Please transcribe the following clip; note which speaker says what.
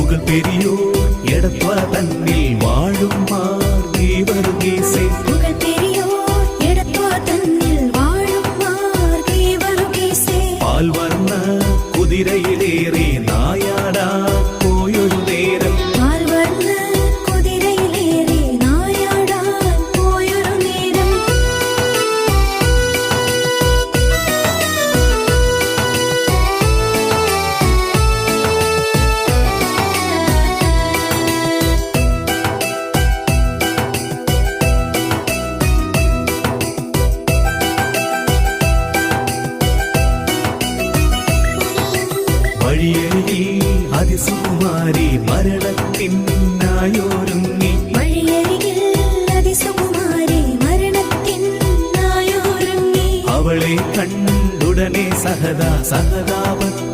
Speaker 1: புகழ் பெரியோர் எடத்வா தன்னில் வாழும் மார்கீவருகேசே
Speaker 2: புகழ் பெரியோர் எடத்வா தன்னில் வாழும் மார்கீவருகேசே
Speaker 1: பால் வர்ண குதிரையிலேறி நாயாடா போயொரு நேரம்
Speaker 2: பால் வர்ண குதிரையிலேறி நாயாடா போயொரு நேரம்
Speaker 1: വഴിയരികിൽ അതിസുകുമാരി മരണത്തിനായൊരുങ്ങി
Speaker 2: വഴിയരികിൽ അതിസുകുമാരി മരണത്തിനായൊരുങ്ങി
Speaker 1: അവളെ കണ്ടുടനെ സഹദാപത്തിൽ